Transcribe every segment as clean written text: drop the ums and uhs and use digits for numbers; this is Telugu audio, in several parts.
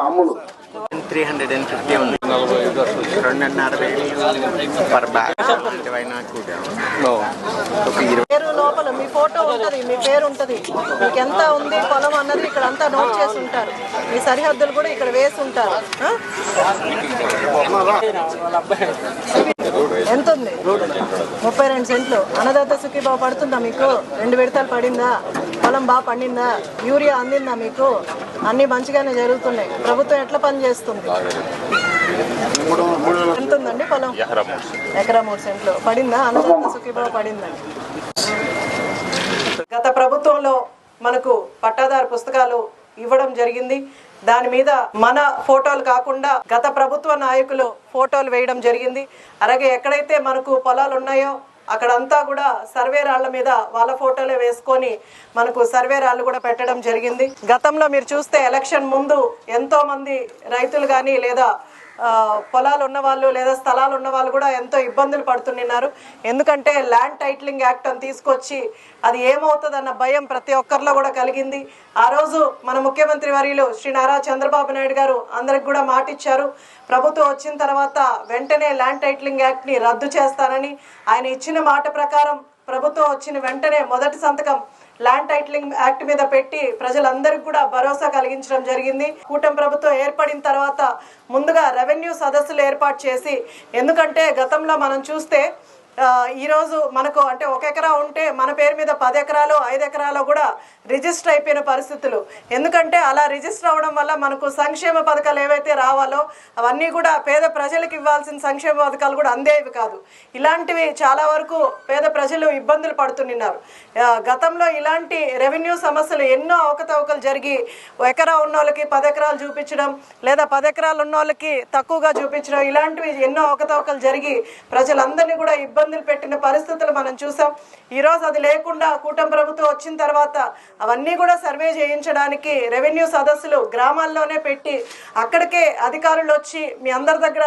అమ్ములు 350 ఉంది 2.5 పర్ బ్యాగ్. పేరు లోపల మీ ఫోటో ఉంటుంది, మీ పేరు ఉంటుంది, మీకు ఎంత ఉంది పొలం అన్నది ఇక్కడ అంతా నోట్ చేసి ఉంటారు. మీ సరిహద్దులు కూడా ఇక్కడ వేసి ఉంటారు. ఎంత ఉంది? 32 సెంట్లు. అన్నదాత సుఖీభావ పడుతుందా మీకు? 2 విడతలు పడిందా? పొలం బాగా పండిందా? యూరియా అందిందా మీకు? అన్నీ మంచిగానే జరుగుతున్నాయి. ప్రభుత్వం ఎట్లా పని చేస్తుంది? ఎంత ఉందండి పొలం? ఎకరా 3 సెంట్లు పడిందా? అన్నదాత సుఖీభావ పడిందండి. గత ప్రభుత్వంలో మనకు పట్టాదారు పుస్తకాలు ఇవ్వడం జరిగింది. దాని మీద మన ఫోటోలు కాకుండా గత ప్రభుత్వ నాయకులు ఫోటోలు వేయడం జరిగింది. అలాగే ఎక్కడైతే మనకు పొలాలు ఉన్నాయో అక్కడంతా కూడా సర్వే రాళ్ల మీద వాళ్ళ ఫోటోలే వేసుకొని మనకు సర్వే రాళ్ళు కూడా పెట్టడం జరిగింది. గతంలో మీరు చూస్తే ఎలక్షన్ ముందు ఎంతో మంది రైతులు కానీ లేదా పొలాలు ఉన్న వాళ్ళు లేదా స్థలాలు ఉన్న వాళ్ళు కూడా ఎంతో ఇబ్బందులు పడుతున్నారు. ఎందుకంటే ల్యాండ్ టైటిలింగ్ యాక్ట్ అని తీసుకొచ్చి అది ఏమవుతుందన్న భయం ప్రతి ఒక్కరిలో కూడా కలిగింది. ఆ రోజు మన ముఖ్యమంత్రి వర్యులు శ్రీ నారా చంద్రబాబు నాయుడు గారు అందరికి కూడా మాట ఇచ్చారు. ప్రభుత్వం వచ్చిన తర్వాత వెంటనే ల్యాండ్ టైటిలింగ్ యాక్ట్ని రద్దు చేస్తానని. ఆయన ఇచ్చిన మాట ప్రకారం ప్రభుత్వం వచ్చిన వెంటనే మొదటి సంతకం ల్యాండ్ టైటిలింగ్ యాక్ట్ మీద పెట్టి ప్రజలందరికీ కూడా భరోసా కలిగించడం జరిగింది. కూటమి ప్రభుత్వం ఏర్పడిన తర్వాత ముందుగా రెవెన్యూ సదస్సులు ఏర్పాటు చేసి, ఎందుకంటే గతంలో మనం చూస్తే ఈరోజు మనకు అంటే 1 ఎకరా ఉంటే మన పేరు మీద 10 ఎకరాలు 5 ఎకరాలు కూడా రిజిస్టర్ అయిపోయిన పరిస్థితులు. ఎందుకంటే అలా రిజిస్టర్ అవ్వడం వల్ల మనకు సంక్షేమ పథకాలు ఏవైతే రావాలో అవన్నీ కూడా పేద ప్రజలకు ఇవ్వాల్సిన సంక్షేమ పథకాలు కూడా అందేవి కాదు. ఇలాంటివి చాలా వరకు పేద ప్రజలు ఇబ్బందులు పడుతున్నారు. గతంలో ఇలాంటి రెవెన్యూ సమస్యలు ఎన్నో అవకతవకలు జరిగి ఎకరా ఉన్న వాళ్ళకి 10 ఎకరాలు చూపించడం లేదా 10 ఎకరాలు ఉన్న వాళ్ళకి తక్కువగా చూపించడం, ఇలాంటివి ఎన్నో అవకతవకలు జరిగి ప్రజలందరినీ కూడా ఇబ్బందులు పెట్టిన పరిస్థితులు మనం చూసాం. ఈరోజు అది లేకుండా కూటమి ప్రభుత్వం వచ్చిన తర్వాత అవన్నీ కూడా సర్వే చేయించడానికి రెవెన్యూ సదస్సులు గ్రామాల్లోనే పెట్టి అక్కడికే అధికారులు వచ్చి మీ అందరి దగ్గర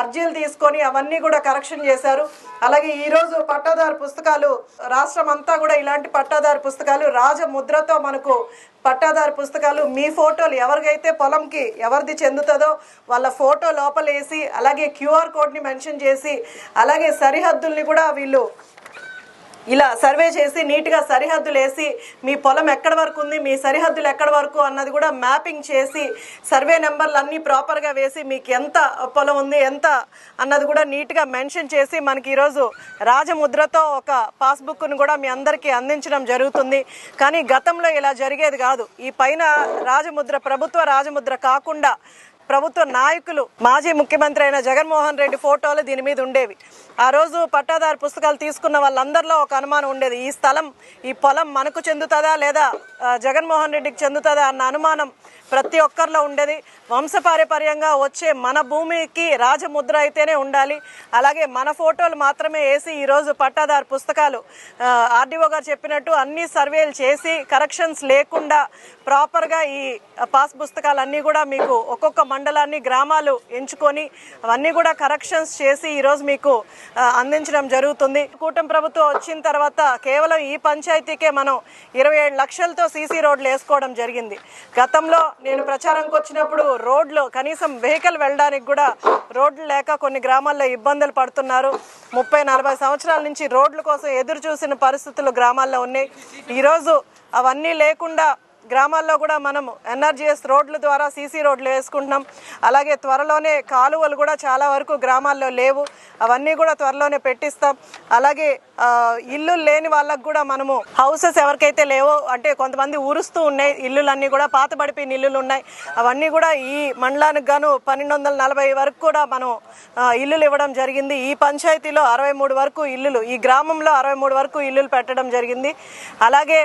అర్జీలు తీసుకొని అవన్నీ కూడా కరెక్షన్ చేశారు. అలాగే ఈరోజు పట్టాదారు పుస్తకాలు రాష్ట్రం అంతా కూడా ఇలాంటి పట్టాదారు పుస్తకాలు రాజముద్రతో మనకు పట్టాదారు పుస్తకాలు మీ ఫోటోలు ఎవరికైతే పొలంకి ఎవరిది చెందుతుందో వాళ్ళ ఫోటో లోపలేసి అలాగే QR కోడ్ని మెన్షన్ చేసి అలాగే సరిహద్దుల్ని కూడా వీళ్ళు ఇలా సర్వే చేసి నీట్గా సరిహద్దులు వేసి మీ పొలం ఎక్కడి వరకు ఉంది, మీ సరిహద్దులు ఎక్కడి వరకు అన్నది కూడా మ్యాపింగ్ చేసి సర్వే నెంబర్లు అన్నీ ప్రాపర్గా వేసి మీకు ఎంత పొలం ఉంది ఎంత అన్నది కూడా నీట్గా మెన్షన్ చేసి మనకి ఈరోజు రాజముద్రతో ఒక పాస్బుక్ను కూడా మీ అందరికీ అందించడం జరుగుతుంది. కానీ గతంలో ఇలా జరిగేది కాదు. ఈ పైన రాజముద్ర ప్రభుత్వ రాజముద్ర కాకుండా ప్రభుత్వ నాయకులు మాజీ ముఖ్యమంత్రి అయిన జగన్మోహన్ రెడ్డి ఫోటోలు దీని మీద ఉండేవి. ఆ రోజు పట్టాదారు పుస్తకాలు తీసుకున్న వాళ్ళందరిలో ఒక అనుమానం ఉండేది, ఈ స్థలం ఈ పొలం మనకు చెందుతుందా లేదా జగన్మోహన్ రెడ్డికి చెందుతుందా అన్న అనుమానం ప్రతి ఒక్కరిలో ఉండేది. వంశపారంపర్యంగా వచ్చే మన భూమికి రాజముద్ర అయితేనే ఉండాలి, అలాగే మన ఫోటోలు మాత్రమే వేసి ఈరోజు పట్టాదారు పుస్తకాలు ఆర్డీఓ గారు చెప్పినట్టు అన్ని సర్వేలు చేసి కరెక్షన్స్ లేకుండా ప్రాపర్గా ఈ పాస్ పుస్తకాలన్నీ కూడా మీకు ఒక్కొక్క మండలాన్ని గ్రామాలు ఎంచుకొని అవన్నీ కూడా కరెక్షన్స్ చేసి ఈరోజు మీకు అందించడం జరుగుతుంది. కూటమి ప్రభుత్వం వచ్చిన తర్వాత కేవలం ఈ పంచాయతీకే మనం 27 లక్షలతో సీసీ రోడ్లు వేసుకోవడం జరిగింది. గతంలో నేను ప్రచారంకి వచ్చినప్పుడు రోడ్లు కనీసం వెహికల్ వెళ్ళడానికి కూడా రోడ్లు లేక కొన్ని గ్రామాల్లో ఇబ్బందులు పడుతున్నారు. 30-40 సంవత్సరాల నుంచి రోడ్ల కోసం ఎదురు చూసిన పరిస్థితులు గ్రామాల్లో ఉన్నాయి. ఈరోజు అవన్నీ లేకుండా గ్రామాల్లో కూడా మనం NRGS రోడ్ల ద్వారా సీసీ రోడ్లు వేసుకుంటున్నాం. అలాగే త్వరలోనే కాలువలు కూడా చాలా వరకు గ్రామాల్లో లేవు, అవన్నీ కూడా త్వరలోనే పెట్టిస్తాం. అలాగే ఇల్లు లేని వాళ్ళకు కూడా మనము హౌసెస్ ఎవరికైతే లేవో అంటే కొంతమంది ఊరుస్తూ ఉన్నాయి ఇల్లులన్నీ కూడా పాతబడిపోయిన ఇల్లులు ఉన్నాయి, అవన్నీ కూడా ఈ మండలానికి గాను 1240 వరకు కూడా మనం ఇల్లులు ఇవ్వడం జరిగింది. ఈ పంచాయతీలో 63 వరకు ఇల్లులు, ఈ గ్రామంలో 63 వరకు ఇల్లులు పెట్టడం జరిగింది. అలాగే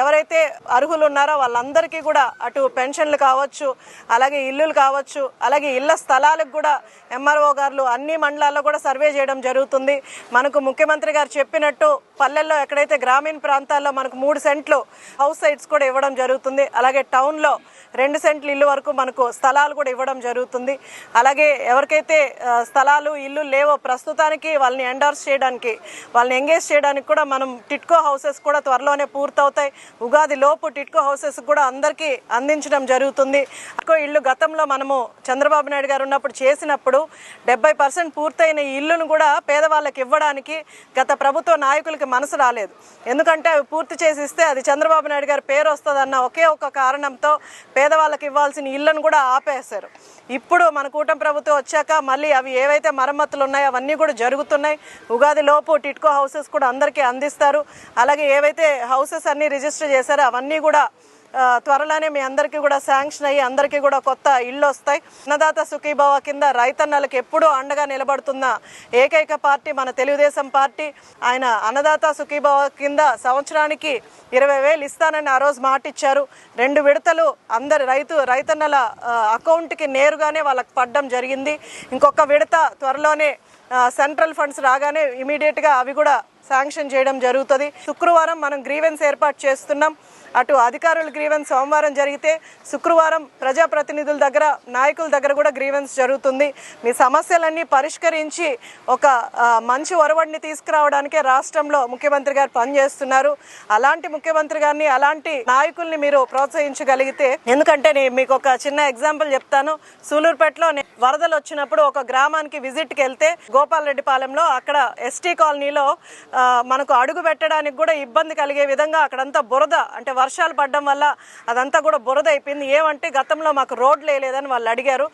ఎవరైతే అర్హులు ఉన్నారో వాళ్ళందరికీ కూడా అటు పెన్షన్లు కావచ్చు, అలాగే ఇల్లులు కావచ్చు, అలాగే ఇళ్ల స్థలాలకు కూడా ఎంఆర్ఓ గారు అన్ని మండలాల్లో కూడా సర్వే చేయడం జరుగుతుంది. మనకు ముఖ్యమంత్రి గారు చెప్పినట్టు పల్లెల్లో ఎక్కడైతే గ్రామీణ ప్రాంతాల్లో మనకు 3 సెంట్లు హౌస్ సైట్స్ కూడా ఇవ్వడం జరుగుతుంది. అలాగే టౌన్లో 2 సెంట్లు ఇల్లు వరకు మనకు స్థలాలు కూడా ఇవ్వడం జరుగుతుంది. అలాగే ఎవరికైతే స్థలాలు ఇల్లు లేవో ప్రస్తుతానికి వాళ్ళని ఎండార్స్ చేయడానికి, వాళ్ళని ఎంగేజ్ చేయడానికి కూడా మనం టిట్కో హౌసెస్ కూడా త్వరలోనే పూర్తవుతాయి. ఉగాది లోపు టిట్కో హౌసెస్ కూడా అందరికీ అందించడం జరుగుతుంది. ఇల్లు గతంలో మనము చంద్రబాబు నాయుడు గారు ఉన్నప్పుడు చేసినప్పుడు 70% పూర్తయిన ఈ ఇల్లును కూడా పేదవాళ్ళకి ఇవ్వడానికి గత ప్రభుత్వ నాయకులకి మనసు రాలేదు. ఎందుకంటే అవి పూర్తి చేసి ఇస్తే అది చంద్రబాబు నాయుడు గారి పేరు వస్తుందన్న ఒకే ఒక కారణంతో పేదవాళ్ళకి ఇవ్వాల్సిన ఇళ్లను కూడా ఆపేశారు. ఇప్పుడు మన కూటమి ప్రభుత్వం వచ్చాక మళ్ళీ అవి ఏవైతే మరమ్మతులు ఉన్నాయో అవన్నీ కూడా జరుగుతున్నాయి. ఉగాది లోపు టిట్కో హౌసెస్ కూడా అందరికీ అందిస్తారు. అలాగే ఏవైతే హౌసెస్ అన్నీ రిజిస్టర్ చేశారో అవన్నీ కూడా త్వరలోనే మీ అందరికీ కూడా శాంక్షన్ అయ్యి అందరికీ కూడా కొత్త ఇళ్ళు వస్తాయి. అన్నదాత సుఖీభవ కింద రైతన్నలకు ఎప్పుడూ అండగా నిలబడుతున్న ఏకైక పార్టీ మన తెలుగుదేశం పార్టీ. ఆయన అన్నదాత సుఖీభవ కింద సంవత్సరానికి 20,000 ఇస్తానని ఆ రోజు మాట ఇచ్చారు. 2 విడతలు అందరి రైతన్నల అకౌంట్కి నేరుగానే వాళ్ళకి పడడం జరిగింది. ఇంకొక విడత త్వరలోనే సెంట్రల్ ఫండ్స్ రాగానే ఇమీడియట్గా అవి కూడా శాంక్షన్ చేయడం జరుగుతుంది. శుక్రవారం మనం గ్రీవెన్స్ ఏర్పాటు చేస్తున్నాం. అటు అధికారుల గ్రీవెన్స్ సోమవారం జరిగితే శుక్రవారం ప్రజాప్రతినిధుల దగ్గర, నాయకుల దగ్గర కూడా గ్రీవెన్స్ జరుగుతుంది. మీ సమస్యలన్నీ పరిష్కరించి ఒక మంచి ఒరవడిని తీసుకురావడానికే రాష్ట్రంలో ముఖ్యమంత్రి గారు పనిచేస్తున్నారు. అలాంటి ముఖ్యమంత్రి గారిని, అలాంటి నాయకుల్ని మీరు ప్రోత్సహించగలిగితే, ఎందుకంటే నేను మీకు ఒక చిన్న ఎగ్జాంపుల్ చెప్తాను. సూలూరుపేటలో వరదలు వచ్చినప్పుడు ఒక గ్రామానికి విజిట్కి వెళ్తే గోపాలరెడ్డిపాలెంలో అక్కడ ఎస్టీ కాలనీలో మనకు అడుగు పెట్టడానికి కూడా ఇబ్బంది కలిగే విధంగా అక్కడంతా బురద, అంటే వర్షాలు పడడం వల్ల అదంతా కూడా బురద అయిపోయింది. ఏమంటే గతంలో మాకు రోడ్లు వేయలేదని వాళ్ళు అడిగారు.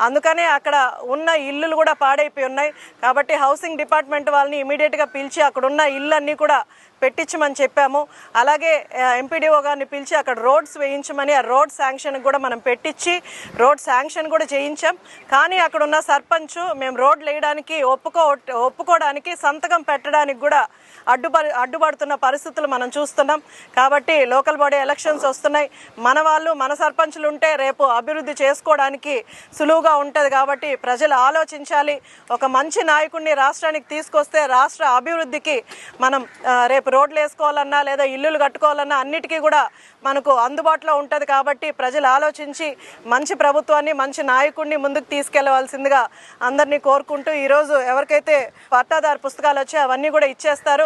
అందుకనే అక్కడ ఉన్న ఇల్లులు కూడా పాడైపోయి ఉన్నాయి. కాబట్టి హౌసింగ్ డిపార్ట్మెంట్ వాళ్ళని ఇమీడియట్గా పిలిచి అక్కడ ఉన్న ఇళ్ళన్నీ కూడా పెట్టించమని చెప్పాము. అలాగే ఎంపీడీఓ గారిని పిలిచి అక్కడ రోడ్స్ వేయించమని, ఆ రోడ్ శాంక్షన్ కూడా మనం పెట్టించి రోడ్ శాంక్షన్ కూడా చేయించాం. కానీ అక్కడ ఉన్న సర్పంచ్ మేము రోడ్లు వేయడానికి ఒప్పుకోవడానికి, సంతకం పెట్టడానికి కూడా అడ్డుపడుతున్న పరిస్థితులు మనం చూస్తున్నాం. కాబట్టి లోకల్ బాడీ ఎలక్షన్స్ వస్తున్నాయి. మన వాళ్ళు, మన సర్పంచులు ఉంటే రేపు అభివృద్ధి చేసుకోవడానికి సులువుగా ఉంటుంది. కాబట్టి ప్రజలు ఆలోచించాలి. ఒక మంచి నాయకుడిని రాష్ట్రానికి తీసుకొస్తే రాష్ట్ర అభివృద్ధికి మనం రేపు రోడ్లు వేసుకోవాలన్నా లేదా ఇల్లులు కట్టుకోవాలన్నా అన్నిటికీ కూడా మనకు అందుబాటులో ఉంటుంది. కాబట్టి ప్రజలు ఆలోచించి మంచి ప్రభుత్వాన్ని, మంచి నాయకుడిని ముందుకు తీసుకెళ్లవలసిందిగా అందరినీ కోరుకుంటూ, ఈరోజు ఎవరికైతే పట్టాదారు పుస్తకాలు వచ్చాయో అవన్నీ కూడా ఇచ్చేస్తారు.